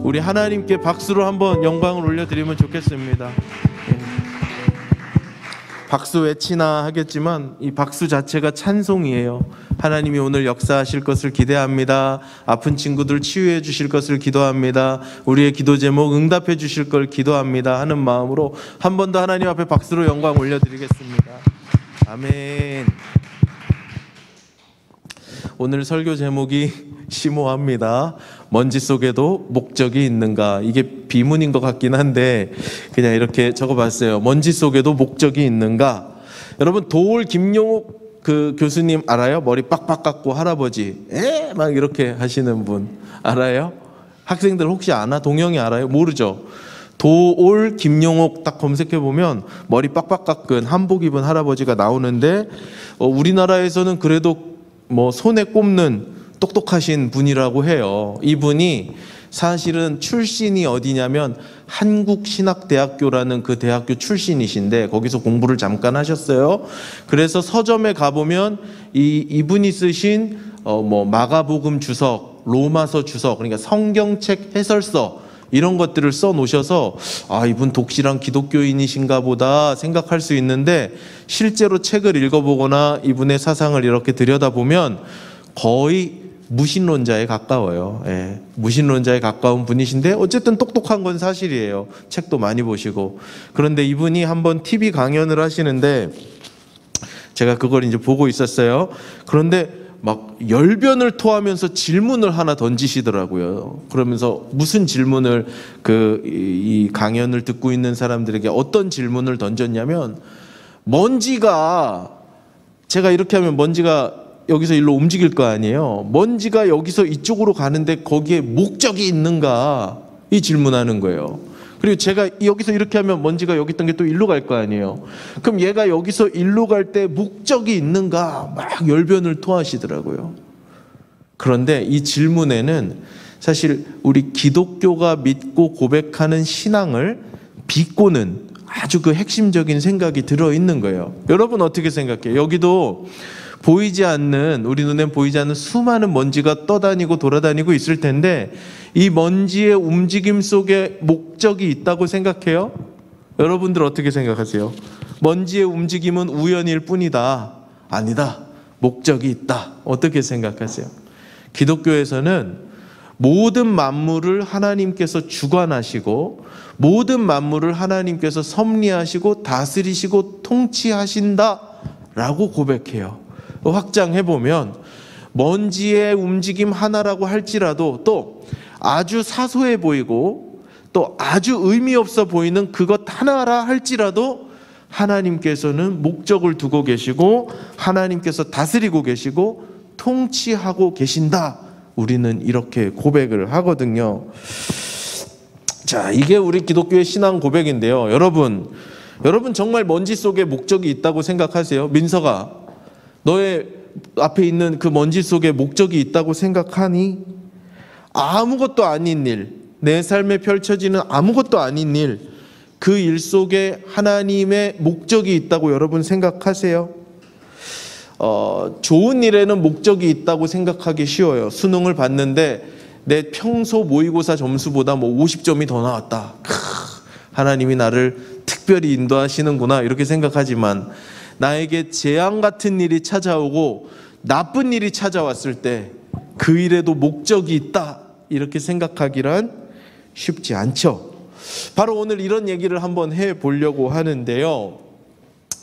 우리 하나님께 박수로 한번 영광을 올려드리면 좋겠습니다. 박수 외치나 하겠지만 이 박수 자체가 찬송이에요. 하나님이 오늘 역사하실 것을 기대합니다. 아픈 친구들 치유해 주실 것을 기도합니다. 우리의 기도 제목 응답해 주실 걸 기도합니다 하는 마음으로 한 번 더 하나님 앞에 박수로 영광 올려드리겠습니다. 아멘. 오늘 설교 제목이 심오합니다. 먼지 속에도 목적이 있는가? 이게 비문인 것 같긴 한데 그냥 이렇게 적어봤어요. 먼지 속에도 목적이 있는가? 여러분 도올 김용옥 그 교수님 알아요? 머리 빡빡 깎고 할아버지 막 이렇게 하시는 분 알아요? 학생들 혹시 아나? 동영이 알아요? 모르죠? 도올 김용옥 딱 검색해보면 머리 빡빡 깎은 한복 입은 할아버지가 나오는데 우리나라에서는 그래도 뭐 손에 꼽는 똑똑하신 분이라고 해요. 이분이 사실은 출신이 어디냐면 한국신학대학교라는 그 대학교 출신이신데 거기서 공부를 잠깐 하셨어요. 그래서 서점에 가보면 이분이 쓰신 뭐 마가복음 주석, 로마서 주석, 그러니까 성경책 해설서 이런 것들을 써 놓으셔서 아, 이분 독실한 기독교인이신가 보다 생각할 수 있는데 실제로 책을 읽어보거나 이분의 사상을 이렇게 들여다보면 거의 무신론자에 가까워요. 예, 무신론자에 가까운 분이신데 어쨌든 똑똑한 건 사실이에요. 책도 많이 보시고. 그런데 이분이 한번 TV 강연을 하시는데 제가 그걸 이제 보고 있었어요. 그런데 막 열변을 토하면서 질문을 하나 던지시더라고요. 그러면서 무슨 질문을 이 강연을 듣고 있는 사람들에게 어떤 질문을 던졌냐면 먼지가 제가 이렇게 하면 먼지가 여기서 일로 움직일 거 아니에요. 먼지가 여기서 이쪽으로 가는데 거기에 목적이 있는가? 이 질문하는 거예요. 그리고 제가 여기서 이렇게 하면 먼지가 여기 있던 게 또 일로 갈 거 아니에요. 그럼 얘가 여기서 일로 갈 때 목적이 있는가? 막 열변을 토하시더라고요. 그런데 이 질문에는 사실 우리 기독교가 믿고 고백하는 신앙을 비꼬는 아주 그 핵심적인 생각이 들어있는 거예요. 여러분 어떻게 생각해요? 여기도 보이지 않는, 우리 눈엔 보이지 않는 수많은 먼지가 떠다니고 돌아다니고 있을 텐데 이 먼지의 움직임 속에 목적이 있다고 생각해요? 여러분들 어떻게 생각하세요? 먼지의 움직임은 우연일 뿐이다. 아니다. 목적이 있다. 어떻게 생각하세요? 기독교에서는 모든 만물을 하나님께서 주관하시고 모든 만물을 하나님께서 섭리하시고 다스리시고 통치하신다 라고 고백해요. 확장해보면 먼지의 움직임 하나라고 할지라도 또 아주 사소해 보이고 또 아주 의미 없어 보이는 그것 하나라 할지라도 하나님께서는 목적을 두고 계시고 하나님께서 다스리고 계시고 통치하고 계신다. 우리는 이렇게 고백을 하거든요. 자, 이게 우리 기독교의 신앙 고백인데요. 여러분 정말 먼지 속에 목적이 있다고 생각하세요? 민서가 너의 앞에 있는 그 먼지 속에 목적이 있다고 생각하니? 아무것도 아닌 일, 내 삶에 펼쳐지는 아무것도 아닌 일, 그 일 속에 하나님의 목적이 있다고 여러분 생각하세요? 좋은 일에는 목적이 있다고 생각하기 쉬워요. 수능을 봤는데 내 평소 모의고사 점수보다 뭐 50점이 더 나왔다. 하나님이 나를 특별히 인도하시는구나 이렇게 생각하지만 나에게 재앙 같은 일이 찾아오고 나쁜 일이 찾아왔을 때 그 일에도 목적이 있다 이렇게 생각하기란 쉽지 않죠. 바로 오늘 이런 얘기를 한번 해보려고 하는데요.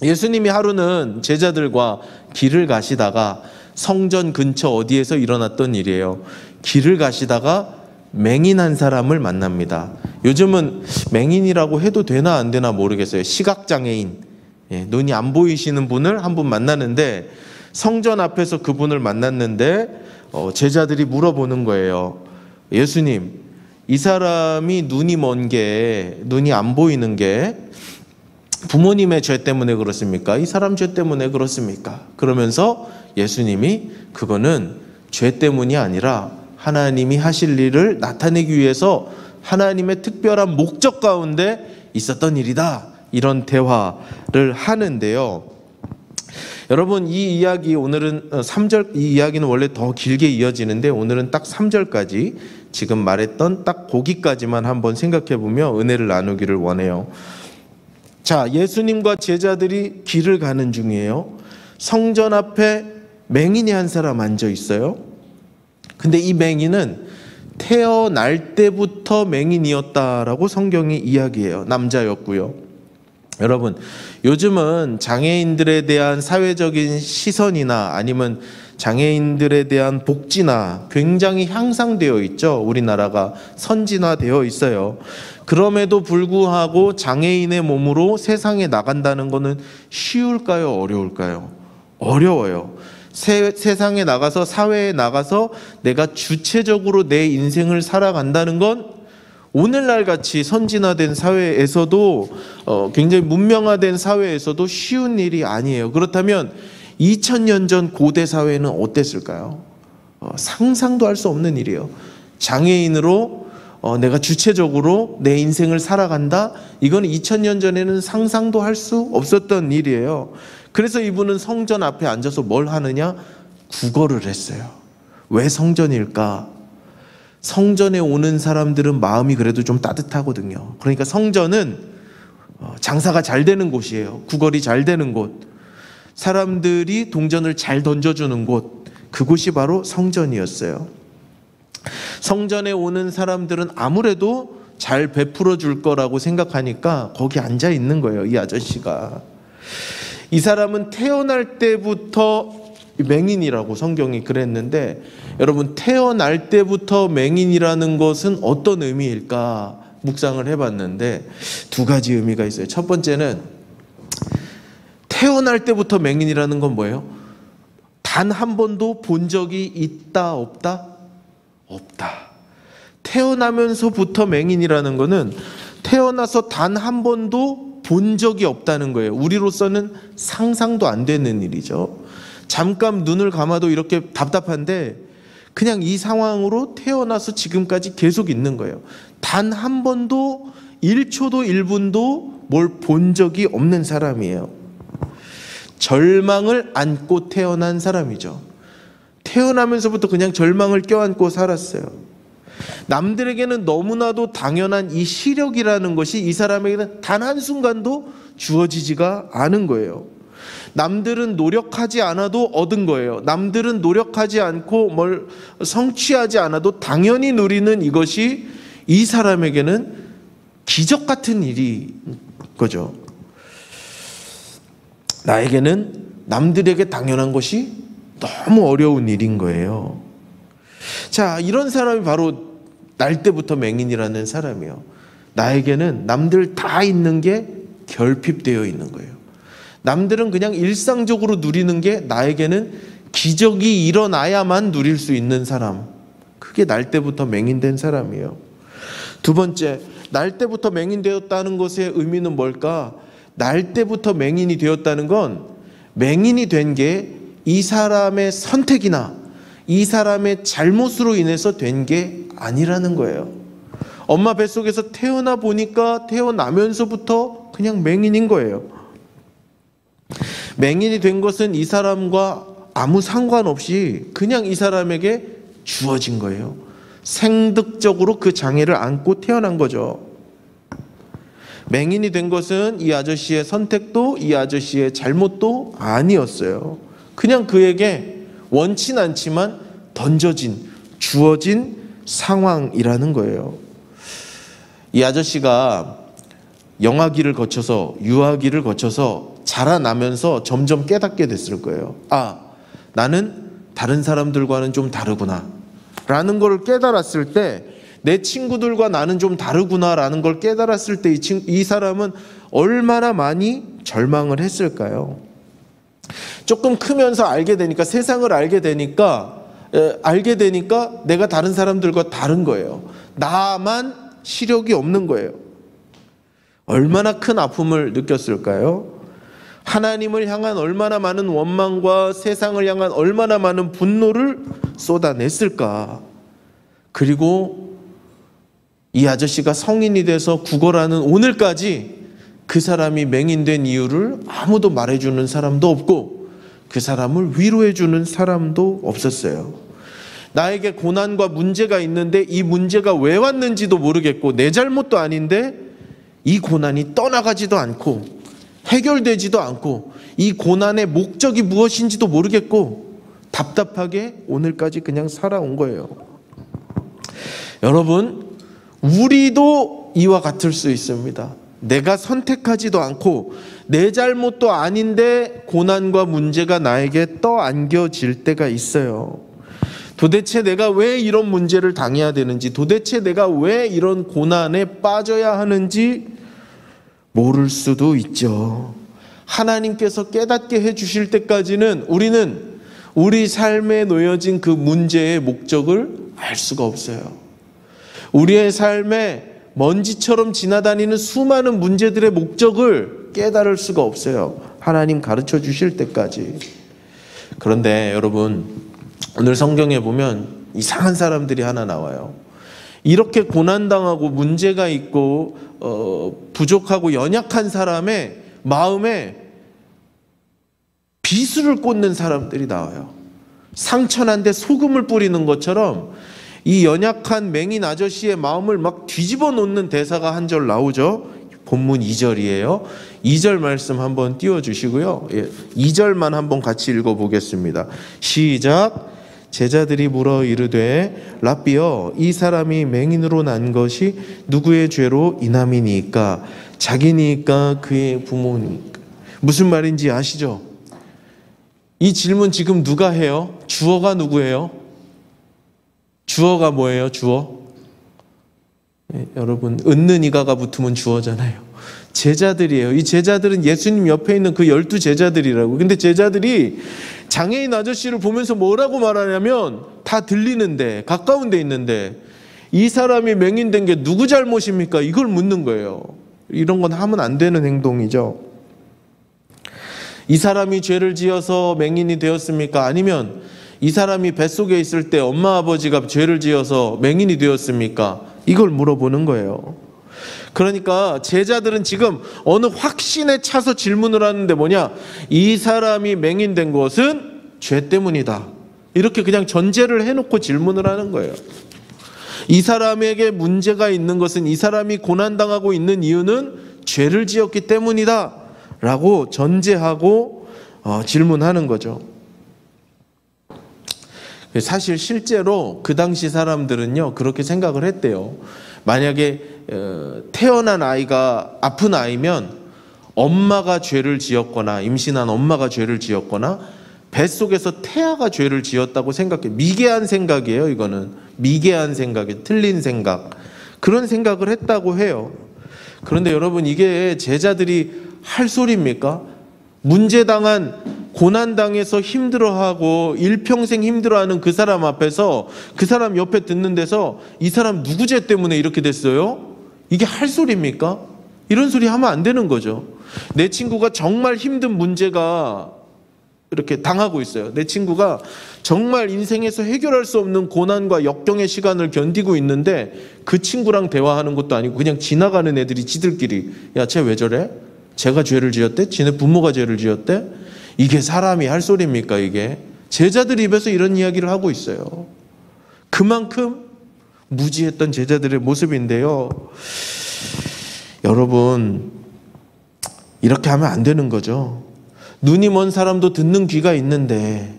예수님이 하루는 제자들과 길을 가시다가 성전 근처 어디에서 일어났던 일이에요. 길을 가시다가 맹인 한 사람을 만납니다. 요즘은 맹인이라고 해도 되나 안 되나 모르겠어요. 시각장애인, 눈이 안 보이시는 분을 한 분 만났는데 성전 앞에서 그분을 만났는데 제자들이 물어보는 거예요. 예수님, 이 사람이 눈이 먼 게, 눈이 안 보이는 게 부모님의 죄 때문에 그렇습니까? 이 사람 죄 때문에 그렇습니까? 그러면서 예수님이 그거는 죄 때문이 아니라 하나님이 하실 일을 나타내기 위해서 하나님의 특별한 목적 가운데 있었던 일이다. 이런 대화를 하는데요. 여러분 이 이야기 오늘은 3절, 이 이야기는 원래 더 길게 이어지는데 오늘은 딱 3절까지 지금 말했던 딱 거기까지만 한번 생각해 보며 은혜를 나누기를 원해요. 자, 예수님과 제자들이 길을 가는 중이에요. 성전 앞에 맹인이 한 사람 앉아 있어요. 근데 이 맹인은 태어날 때부터 맹인이었다라고 성경이 이야기해요. 남자였고요. 여러분, 요즘은 장애인들에 대한 사회적인 시선이나 아니면 장애인들에 대한 복지나 굉장히 향상되어 있죠. 우리나라가 선진화되어 있어요. 그럼에도 불구하고 장애인의 몸으로 세상에 나간다는 것은 쉬울까요? 어려울까요? 어려워요. 세상에 나가서, 사회에 나가서 내가 주체적으로 내 인생을 살아간다는 건 오늘날 같이 선진화된 사회에서도 굉장히 문명화된 사회에서도 쉬운 일이 아니에요. 그렇다면 2000년 전 고대 사회는 어땠을까요? 상상도 할 수 없는 일이에요. 장애인으로 내가 주체적으로 내 인생을 살아간다? 이건 2000년 전에는 상상도 할 수 없었던 일이에요. 그래서 이분은 성전 앞에 앉아서 뭘 하느냐? 구걸을 했어요. 왜 성전일까? 성전에 오는 사람들은 마음이 그래도 좀 따뜻하거든요. 그러니까 성전은 장사가 잘 되는 곳이에요. 구걸이 잘 되는 곳. 사람들이 동전을 잘 던져주는 곳. 그곳이 바로 성전이었어요. 성전에 오는 사람들은 아무래도 잘 베풀어 줄 거라고 생각하니까 거기 앉아 있는 거예요. 이 아저씨가. 이 사람은 태어날 때부터 맹인이라고 성경이 그랬는데, 여러분, 태어날 때부터 맹인이라는 것은 어떤 의미일까 묵상을 해봤는데 두 가지 의미가 있어요. 첫 번째는 태어날 때부터 맹인이라는 건 뭐예요? 단 한 번도 본 적이 있다 없다? 없다. 태어나면서부터 맹인이라는 거는 태어나서 단 한 번도 본 적이 없다는 거예요. 우리로서는 상상도 안 되는 일이죠. 잠깐 눈을 감아도 이렇게 답답한데 그냥 이 상황으로 태어나서 지금까지 계속 있는 거예요. 단 한 번도 1초도 1분도 뭘 본 적이 없는 사람이에요. 절망을 안고 태어난 사람이죠. 태어나면서부터 그냥 절망을 껴안고 살았어요. 남들에게는 너무나도 당연한 이 시력이라는 것이 이 사람에게는 단 한순간도 주어지지가 않은 거예요. 남들은 노력하지 않아도 얻은 거예요. 남들은 노력하지 않고 뭘 성취하지 않아도 당연히 누리는 이것이 이 사람에게는 기적 같은 일인 거죠. 나에게는 남들에게 당연한 것이 너무 어려운 일인 거예요. 자, 이런 사람이 바로 날 때부터 맹인이라는 사람이에요. 나에게는 남들 다 있는 게 결핍되어 있는 거예요. 남들은 그냥 일상적으로 누리는 게 나에게는 기적이 일어나야만 누릴 수 있는 사람. 그게 날 때부터 맹인된 사람이에요. 두 번째, 날 때부터 맹인되었다는 것의 의미는 뭘까? 날 때부터 맹인이 되었다는 건 맹인이 된 게 이 사람의 선택이나 이 사람의 잘못으로 인해서 된 게 아니라는 거예요. 엄마 뱃속에서 태어나 보니까 태어나면서부터 그냥 맹인인 거예요. 맹인이 된 것은 이 사람과 아무 상관없이 그냥 이 사람에게 주어진 거예요. 생득적으로 그 장애를 안고 태어난 거죠. 맹인이 된 것은 이 아저씨의 선택도 이 아저씨의 잘못도 아니었어요. 그냥 그에게 원치 않지만 던져진, 주어진 상황이라는 거예요. 이 아저씨가 영아기를 거쳐서 유아기를 거쳐서 자라나면서 점점 깨닫게 됐을 거예요. 아, 나는 다른 사람들과는 좀 다르구나 라는 걸 깨달았을 때, 내 친구들과 나는 좀 다르구나 라는 걸 깨달았을 때 이 사람은 얼마나 많이 절망을 했을까요? 조금 크면서 알게 되니까, 세상을 알게 되니까 내가 다른 사람들과 다른 거예요. 나만 시력이 없는 거예요. 얼마나 큰 아픔을 느꼈을까요? 하나님을 향한 얼마나 많은 원망과 세상을 향한 얼마나 많은 분노를 쏟아냈을까? 그리고 이 아저씨가 성인이 돼서 구걸하는 오늘까지 그 사람이 맹인된 이유를 아무도 말해주는 사람도 없고 그 사람을 위로해주는 사람도 없었어요. 나에게 고난과 문제가 있는데 이 문제가 왜 왔는지도 모르겠고 내 잘못도 아닌데 이 고난이 떠나가지도 않고 해결되지도 않고 이 고난의 목적이 무엇인지도 모르겠고 답답하게 오늘까지 그냥 살아온 거예요. 여러분, 우리도 이와 같을 수 있습니다. 내가 선택하지도 않고 내 잘못도 아닌데 고난과 문제가 나에게 떠안겨질 때가 있어요. 도대체 내가 왜 이런 문제를 당해야 되는지, 도대체 내가 왜 이런 고난에 빠져야 하는지 모를 수도 있죠. 하나님께서 깨닫게 해주실 때까지는 우리는 우리 삶에 놓여진 그 문제의 목적을 알 수가 없어요. 우리의 삶에 먼지처럼 지나다니는 수많은 문제들의 목적을 깨달을 수가 없어요. 하나님 가르쳐 주실 때까지. 그런데 여러분, 오늘 성경에 보면 이상한 사람들이 하나 나와요. 이렇게 고난당하고 문제가 있고 부족하고 연약한 사람의 마음에 비수를 꽂는 사람들이 나와요. 상처난데 소금을 뿌리는 것처럼 이 연약한 맹인 아저씨의 마음을 막 뒤집어 놓는 대사가 한 절 나오죠. 본문 2절이에요. 2절 말씀 한번 띄워주시고요. 2절만 한번 같이 읽어보겠습니다. 시작. 제자들이 물어 이르되 랍비여, 이 사람이 맹인으로 난 것이 누구의 죄로 인함이니까? 자기니까 그의 부모니까? 무슨 말인지 아시죠? 이 질문 지금 누가 해요? 주어가 누구예요? 주어가 뭐예요? 주어? 여러분, 은는 이가가 붙으면 주어잖아요. 제자들이에요. 이 제자들은 예수님 옆에 있는 그 12 제자들이라고. 근데 제자들이 장애인 아저씨를 보면서 뭐라고 말하냐면, 다 들리는데, 가까운 데 있는데 이 사람이 맹인된 게 누구 잘못입니까? 이걸 묻는 거예요. 이런 건 하면 안 되는 행동이죠. 이 사람이 죄를 지어서 맹인이 되었습니까? 아니면 이 사람이 뱃속에 있을 때 엄마 아버지가 죄를 지어서 맹인이 되었습니까? 이걸 물어보는 거예요. 그러니까 제자들은 지금 어느 확신에 차서 질문을 하는데 뭐냐? 이 사람이 맹인된 것은 죄 때문이다. 이렇게 그냥 전제를 해놓고 질문을 하는 거예요. 이 사람에게 문제가 있는 것은, 이 사람이 고난당하고 있는 이유는 죄를 지었기 때문이다 라고 전제하고 질문하는 거죠. 사실 실제로 그 당시 사람들은요, 그렇게 생각을 했대요. 만약에 태어난 아이가 아픈 아이면 엄마가 죄를 지었거나, 임신한 엄마가 죄를 지었거나, 뱃속에서 태아가 죄를 지었다고 생각해. 미개한 생각이에요. 이거는 미개한 생각이에요. 틀린 생각. 그런 생각을 했다고 해요. 그런데 여러분, 이게 제자들이 할 소리입니까? 문제당한, 고난당해서 힘들어하고 일평생 힘들어하는 그 사람 앞에서, 그 사람 옆에 듣는 데서 이 사람 누구 죄 때문에 이렇게 됐어요? 이게 할 소리입니까? 이런 소리 하면 안 되는 거죠. 내 친구가 정말 힘든 문제가 이렇게 당하고 있어요. 내 친구가 정말 인생에서 해결할 수 없는 고난과 역경의 시간을 견디고 있는데 그 친구랑 대화하는 것도 아니고 그냥 지나가는 애들이 지들끼리, 야, 쟤 왜 저래? 쟤가 죄를 지었대? 지네 부모가 죄를 지었대? 이게 사람이 할 소리입니까? 이게 제자들 입에서 이런 이야기를 하고 있어요. 그만큼 무지했던 제자들의 모습인데요. 여러분, 이렇게 하면 안 되는 거죠. 눈이 먼 사람도 듣는 귀가 있는데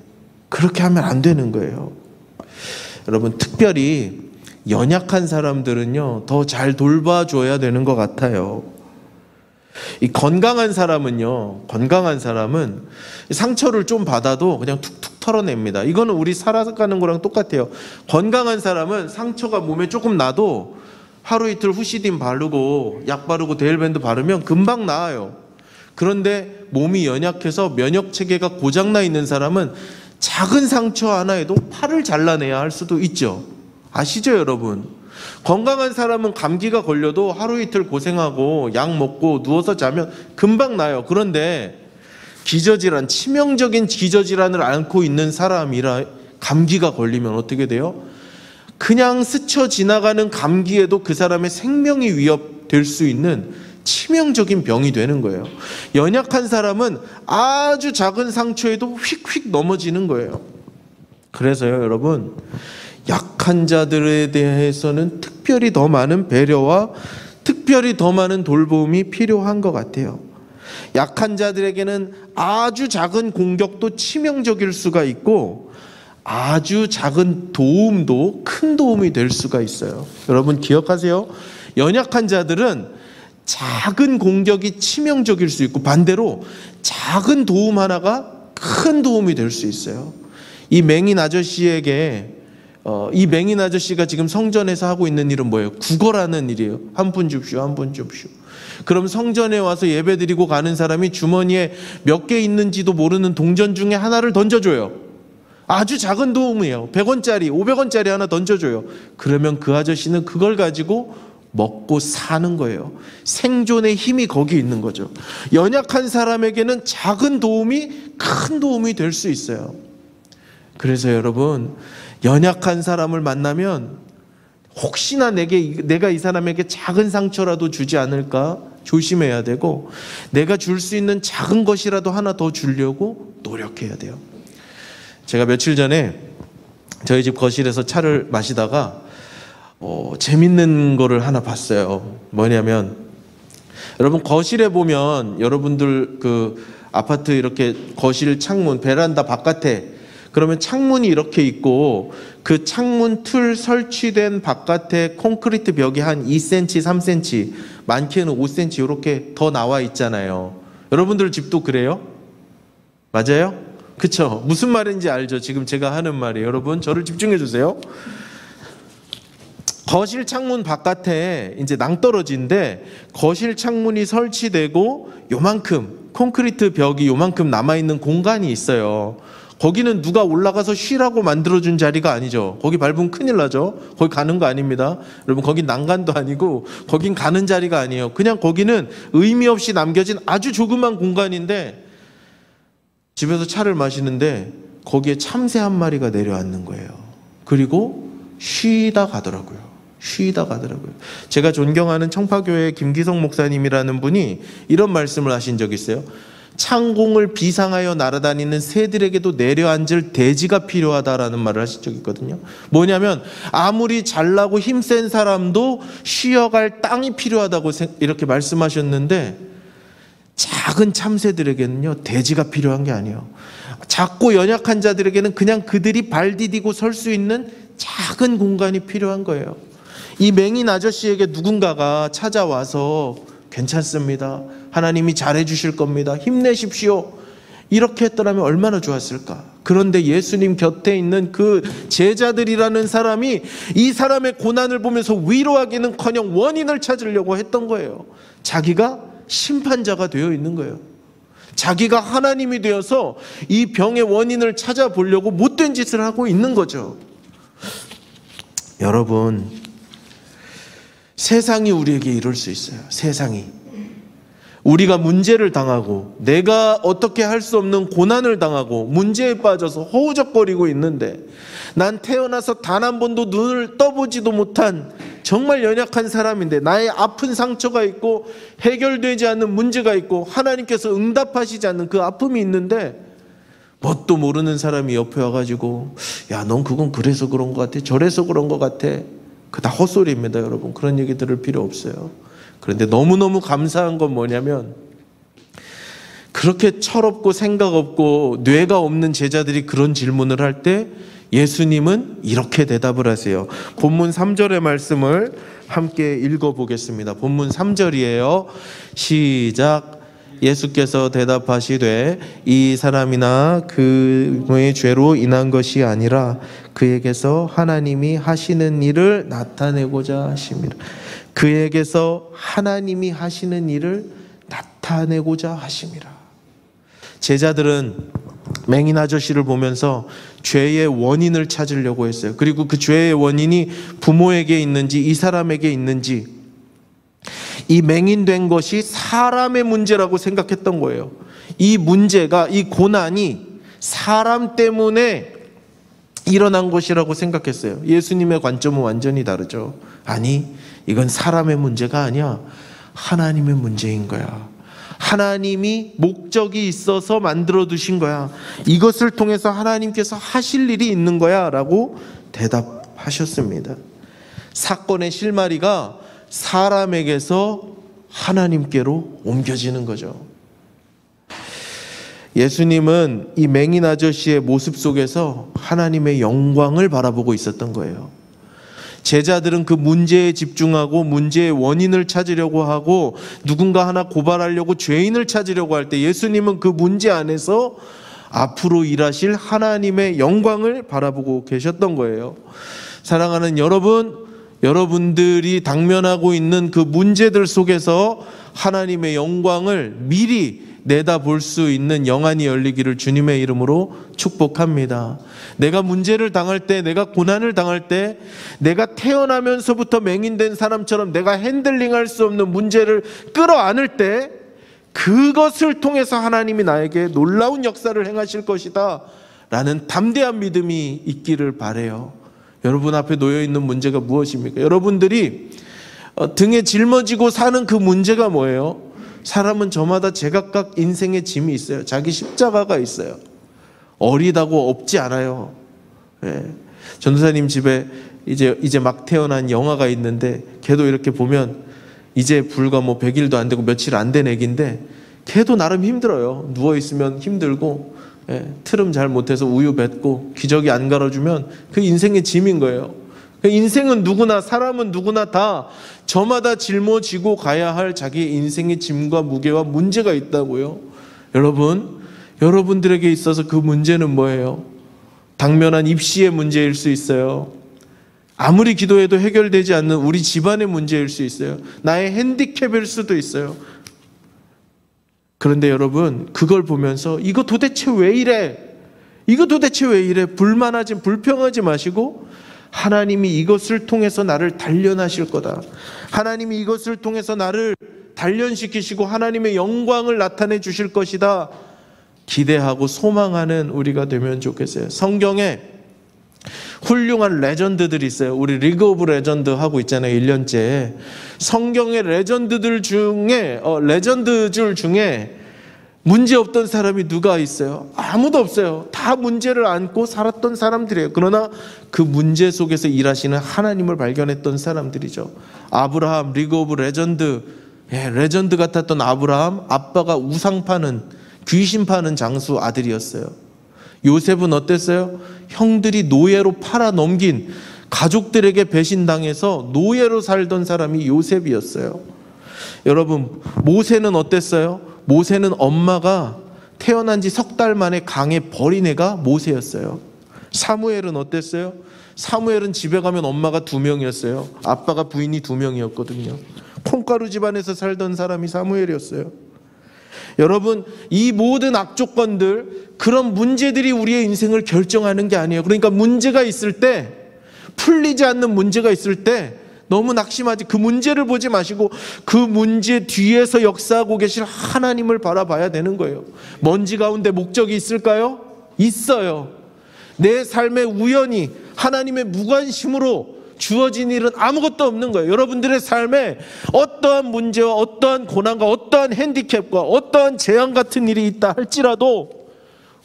그렇게 하면 안 되는 거예요. 여러분, 특별히 연약한 사람들은요, 더 잘 돌봐줘야 되는 것 같아요. 이 건강한 사람은 상처를 좀 받아도 그냥 툭툭 털어냅니다. 이거는 우리 살아가는 거랑 똑같아요. 건강한 사람은 상처가 몸에 조금 나도 하루 이틀 후시딘 바르고 약 바르고 데일밴드 바르면 금방 나아요. 그런데 몸이 연약해서 면역 체계가 고장나 있는 사람은 작은 상처 하나에도 팔을 잘라내야 할 수도 있죠. 아시죠, 여러분? 건강한 사람은 감기가 걸려도 하루 이틀 고생하고 약 먹고 누워서 자면 금방 나요. 그런데 기저질환, 치명적인 기저질환을 앓고 있는 사람이라 감기가 걸리면 어떻게 돼요? 그냥 스쳐 지나가는 감기에도 그 사람의 생명이 위협될 수 있는 치명적인 병이 되는 거예요. 연약한 사람은 아주 작은 상처에도 휙휙 넘어지는 거예요. 그래서요, 여러분, 약한 자들에 대해서는 특별히 더 많은 배려와 특별히 더 많은 돌봄이 필요한 것 같아요. 약한 자들에게는 아주 작은 공격도 치명적일 수가 있고 아주 작은 도움도 큰 도움이 될 수가 있어요. 여러분 기억하세요. 연약한 자들은 작은 공격이 치명적일 수 있고 반대로 작은 도움 하나가 큰 도움이 될 수 있어요. 이 맹인 아저씨에게 이 맹인 아저씨가 지금 성전에서 하고 있는 일은 뭐예요? 구걸하는 일이에요. 한 푼 줍시오, 한 푼 줍시오. 그럼 성전에 와서 예배드리고 가는 사람이 주머니에 몇 개 있는지도 모르는 동전 중에 하나를 던져줘요. 아주 작은 도움이에요. 100원짜리, 500원짜리 하나 던져줘요. 그러면 그 아저씨는 그걸 가지고 먹고 사는 거예요. 생존의 힘이 거기 있는 거죠. 연약한 사람에게는 작은 도움이 큰 도움이 될 수 있어요. 그래서 여러분, 연약한 사람을 만나면 혹시나 내가 이 사람에게 작은 상처라도 주지 않을까 조심해야 되고, 내가 줄 수 있는 작은 것이라도 하나 더 주려고 노력해야 돼요. 제가 며칠 전에 저희 집 거실에서 차를 마시다가 재밌는 거를 하나 봤어요. 뭐냐면, 여러분 거실에 보면 여러분들 그 아파트 이렇게 거실 창문, 베란다 바깥에 그러면 창문이 이렇게 있고 그 창문 틀 설치된 바깥에 콘크리트 벽이 한 2cm, 3cm, 많게는 5cm 이렇게 더 나와 있잖아요. 여러분들 집도 그래요? 맞아요? 그쵸? 무슨 말인지 알죠? 지금 제가 하는 말이. 여러분 저를 집중해 주세요. 거실 창문 바깥에 이제 낭떠러지인데 거실 창문이 설치되고 요만큼 콘크리트 벽이 요만큼 남아있는 공간이 있어요. 거기는 누가 올라가서 쉬라고 만들어준 자리가 아니죠. 거기 밟으면 큰일 나죠. 거기 가는 거 아닙니다. 여러분 거긴 난간도 아니고 거긴 가는 자리가 아니에요. 그냥 거기는 의미 없이 남겨진 아주 조그만 공간인데 집에서 차를 마시는데 거기에 참새 한 마리가 내려앉는 거예요. 그리고 쉬다 가더라고요. 제가 존경하는 청파교회 김기성 목사님이라는 분이 이런 말씀을 하신 적이 있어요. 창공을 비상하여 날아다니는 새들에게도 내려앉을 대지가 필요하다라는 말을 하신 적이 있거든요. 뭐냐면 아무리 잘나고 힘센 사람도 쉬어갈 땅이 필요하다고 이렇게 말씀하셨는데, 작은 참새들에게는요 대지가 필요한 게 아니에요. 작고 연약한 자들에게는 그냥 그들이 발 디디고 설 수 있는 작은 공간이 필요한 거예요. 이 맹인 아저씨에게 누군가가 찾아와서 괜찮습니다, 하나님이 잘해 주실 겁니다, 힘내십시오, 이렇게 했더라면 얼마나 좋았을까. 그런데 예수님 곁에 있는 그 제자들이라는 사람이 이 사람의 고난을 보면서 위로하기는커녕 원인을 찾으려고 했던 거예요. 자기가 심판자가 되어 있는 거예요. 자기가 하나님이 되어서 이 병의 원인을 찾아보려고 못된 짓을 하고 있는 거죠. 여러분, 세상이 우리에게 이럴 수 있어요. 세상이. 우리가 문제를 당하고 내가 어떻게 할 수 없는 고난을 당하고 문제에 빠져서 허우적거리고 있는데, 난 태어나서 단 한 번도 눈을 떠보지도 못한 정말 연약한 사람인데, 나의 아픈 상처가 있고 해결되지 않는 문제가 있고 하나님께서 응답하시지 않는 그 아픔이 있는데, 뭣도 모르는 사람이 옆에 와가지고 야, 넌 그건 그래서 그런 것 같아, 저래서 그런 것 같아. 그 다 헛소리입니다. 여러분 그런 얘기 들을 필요 없어요. 그런데 너무너무 감사한 건 뭐냐면, 그렇게 철없고 생각 없고 뇌가 없는 제자들이 그런 질문을 할 때 예수님은 이렇게 대답을 하세요. 본문 3절의 말씀을 함께 읽어보겠습니다. 본문 3절이에요. 시작. 예수께서 대답하시되 이 사람이나 그의 죄로 인한 것이 아니라 그에게서 하나님이 하시는 일을 나타내고자 하심이라. 그에게서 하나님이 하시는 일을 나타내고자 하심이라. 제자들은 맹인 아저씨를 보면서 죄의 원인을 찾으려고 했어요. 그리고 그 죄의 원인이 부모에게 있는지 이 사람에게 있는지, 이 맹인된 것이 사람의 문제라고 생각했던 거예요. 이 문제가, 이 고난이 사람 때문에 일어난 것이라고 생각했어요. 예수님의 관점은 완전히 다르죠. 아니, 이건 사람의 문제가 아니야. 하나님의 문제인 거야. 하나님이 목적이 있어서 만들어 두신 거야. 이것을 통해서 하나님께서 하실 일이 있는 거야 라고 응답하셨습니다. 사건의 실마리가 사람에게서 하나님께로 옮겨지는 거죠. 예수님은 이 맹인 아저씨의 모습 속에서 하나님의 영광을 바라보고 있었던 거예요. 제자들은 그 문제에 집중하고 문제의 원인을 찾으려고 하고 누군가 하나 고발하려고 죄인을 찾으려고 할 때 예수님은 그 문제 안에서 앞으로 일하실 하나님의 영광을 바라보고 계셨던 거예요. 사랑하는 여러분, 여러분들이 당면하고 있는 그 문제들 속에서 하나님의 영광을 미리 내다볼 수 있는 영안이 열리기를 주님의 이름으로 축복합니다. 내가 문제를 당할 때, 내가 고난을 당할 때, 내가 태어나면서부터 맹인된 사람처럼 내가 핸들링할 수 없는 문제를 끌어안을 때 그것을 통해서 하나님이 나에게 놀라운 역사를 행하실 것이다 라는 담대한 믿음이 있기를 바라요. 여러분 앞에 놓여있는 문제가 무엇입니까? 여러분들이 등에 짊어지고 사는 그 문제가 뭐예요? 사람은 저마다 제각각 인생의 짐이 있어요. 자기 십자가가 있어요. 어리다고 없지 않아요. 예. 전도사님 집에 이제 막 태어난 영아가 있는데 걔도 이렇게 보면 이제 불과 100일도 안 되고 며칠 안 된 애기인데 걔도 나름 힘들어요. 누워있으면 힘들고 트름 잘 못해서 우유 뱉고 기저귀 안 갈아주면 그 인생의 짐인 거예요. 인생은 누구나, 사람은 누구나 다 저마다 짊어지고 가야 할 자기 인생의 짐과 무게와 문제가 있다고요. 여러분들에게 있어서 그 문제는 뭐예요? 당면한 입시의 문제일 수 있어요. 아무리 기도해도 해결되지 않는 우리 집안의 문제일 수 있어요. 나의 핸디캡일 수도 있어요. 그런데 여러분, 그걸 보면서 이거 도대체 왜 이래? 불평하지 마시고 하나님이 이것을 통해서 나를 단련하실 거다. 하나님이 이것을 통해서 나를 단련시키시고 하나님의 영광을 나타내 주실 것이다. 기대하고 소망하는 우리가 되면 좋겠어요. 성경에 훌륭한 레전드들이 있어요. 우리 리그 오브 레전드 하고 있잖아요. 1년째. 성경의 레전드들 중에 레전드줄 중에 문제 없던 사람이 누가 있어요? 아무도 없어요. 다 문제를 안고 살았던 사람들이에요. 그러나 그 문제 속에서 일하시는 하나님을 발견했던 사람들이죠. 아브라함, 리그 오브 레전드, 레전드 같았던 아브라함, 아빠가 우상 파는, 귀신 파는 장수 아들이었어요. 요셉은 어땠어요? 형들이 노예로 팔아 넘긴, 가족들에게 배신당해서 노예로 살던 사람이 요셉이었어요. 여러분, 모세는 어땠어요? 모세는 엄마가 태어난 지 3달 만에 강에 버린 애가 모세였어요. 사무엘은 어땠어요? 사무엘은 집에 가면 엄마가 2명이었어요. 아빠가 부인이 2명이었거든요. 콩가루 집안에서 살던 사람이 사무엘이었어요. 여러분, 이 모든 악조건들, 그런 문제들이 우리의 인생을 결정하는 게 아니에요. 그러니까 문제가 있을 때, 풀리지 않는 문제가 있을 때 너무 낙심하지, 그 문제를 보지 마시고 그 문제 뒤에서 역사하고 계실 하나님을 바라봐야 되는 거예요. 먼지 가운데 목적이 있을까요? 있어요. 내 삶의 우연히 하나님의 무관심으로 주어진 일은 아무것도 없는 거예요. 여러분들의 삶에 어떠한 문제와 어떠한 고난과 어떠한 핸디캡과 어떠한 재앙 같은 일이 있다 할지라도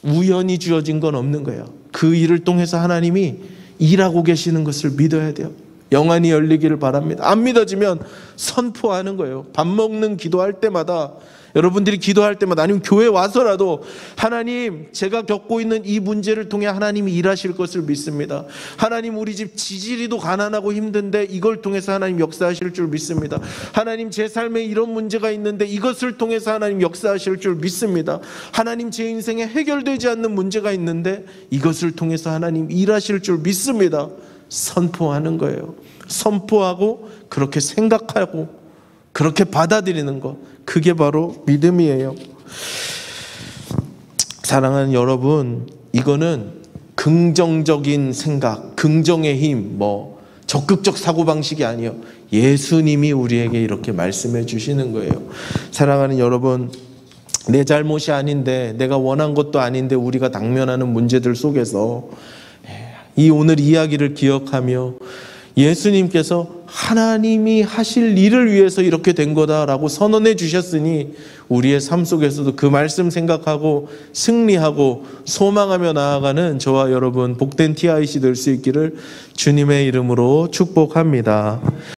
우연히 주어진 건 없는 거예요. 그 일을 통해서 하나님이 일하고 계시는 것을 믿어야 돼요. 영안이 열리기를 바랍니다. 안 믿어지면 선포하는 거예요. 밥 먹는 기도할 때마다, 여러분들이 기도할 때마다, 아니면 교회 와서라도 하나님, 제가 겪고 있는 이 문제를 통해 하나님이 일하실 것을 믿습니다. 하나님, 우리 집 지지리도 가난하고 힘든데 이걸 통해서 하나님 역사하실 줄 믿습니다. 하나님, 제 삶에 이런 문제가 있는데 이것을 통해서 하나님 역사하실 줄 믿습니다. 하나님, 제 인생에 해결되지 않는 문제가 있는데 이것을 통해서 하나님 일하실 줄 믿습니다. 선포하는 거예요. 선포하고 그렇게 생각하고 그렇게 받아들이는 것, 그게 바로 믿음이에요. 사랑하는 여러분, 이거는 긍정적인 생각, 긍정의 힘, 적극적 사고방식이 아니에요. 예수님이 우리에게 이렇게 말씀해 주시는 거예요. 사랑하는 여러분, 내 잘못이 아닌데, 내가 원한 것도 아닌데 우리가 당면하는 문제들 속에서 이 오늘 이야기를 기억하며 예수님께서 하나님이 하실 일을 위해서 이렇게 된 거다라고 선언해 주셨으니 우리의 삶 속에서도 그 말씀 생각하고 승리하고 소망하며 나아가는 저와 여러분 복된 TIC 될 수 있기를 주님의 이름으로 축복합니다.